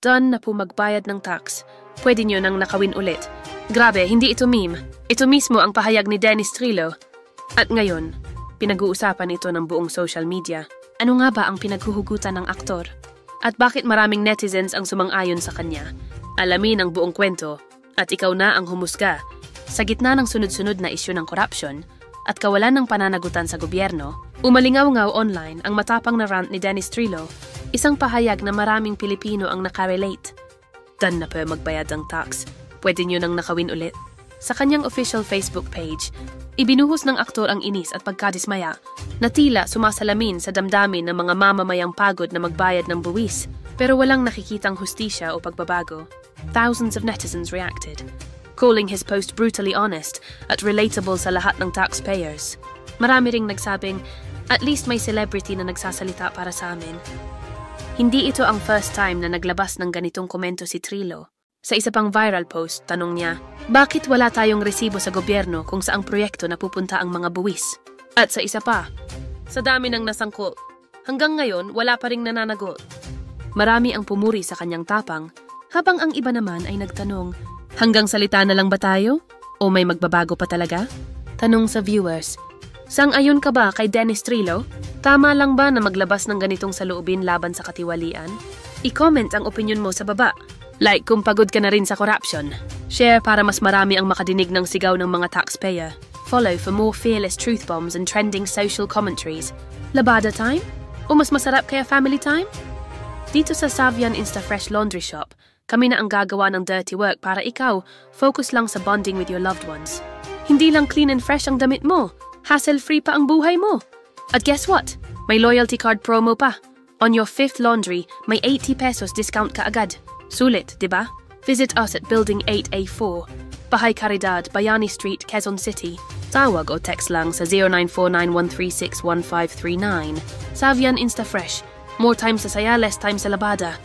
Done na po magbayad ng tax. Pwede nyo nang nakawin ulit. Grabe, hindi ito meme. Ito mismo ang pahayag ni Dennis Trillo. At ngayon, pinag-uusapan ito ng buong social media. Ano nga ba ang pinaghuhugutan ng aktor? At bakit maraming netizens ang sumang-ayon sa kanya? Alamin ang buong kwento at ikaw na ang humusga. Sa gitna ng sunod-sunod na isyu ng korupsyon at kawalan ng pananagutan sa gobyerno, umalingaw-ngaw online ang matapang na rant ni Dennis Trillo, isang pahayag na maraming Pilipino ang nakarelate. Done na po magbayad ng tax. Pwede nyo nang nakawin ulit. Sa kanyang official Facebook page, ibinuhos ng aktor ang inis at pagkadismaya na tila sumasalamin sa damdamin ng mga mamamayang pagod na magbayad ng buwis pero walang nakikitang hustisya o pagbabago. Thousands of netizens reacted, calling his post brutally honest at relatable sa lahat ng taxpayers. Marami ring nagsabing, at least may celebrity na nagsasalita para sa amin. Hindi ito ang first time na naglabas ng ganitong komento si Trillo. Sa isa pang viral post, tanong niya, bakit wala tayong resibo sa gobyerno kung saang proyekto napupunta ang mga buwis? At sa isa pa, sa dami ng nasangkot, hanggang ngayon wala pa ring nananagot. Marami ang pumuri sa kanyang tapang, habang ang iba naman ay nagtanong, hanggang salita na lang ba tayo? O may magbabago pa talaga? Tanong sa viewers, sang-ayon ka ba kay Dennis Trillo? Tama lang ba na maglabas ng ganitong saloobin laban sa katiwalian? I-comment ang opinion mo sa baba. Like kung pagod ka na rin sa corruption. Share para mas marami ang makadinig ng sigaw ng mga taxpayer. Follow for more fearless truth bombs and trending social commentaries. Labada time? O mas masarap kaya family time? Dito sa Savian Instafresh Laundry Shop, kami na ang gagawa ng dirty work para ikaw focus lang sa bonding with your loved ones. Hindi lang clean and fresh ang damit mo, hassle-free pa ang buhay mo. At guess what? May loyalty card promo pa. On your 5th laundry, may 80 pesos discount ka agad. Sulit, diba? Visit us at Building 8A4, Bahay Caridad, Bayani Street, Quezon City. Tawag o text lang sa 0949-136-1539. Savian Instafresh. More time sa saya, less time sa labada.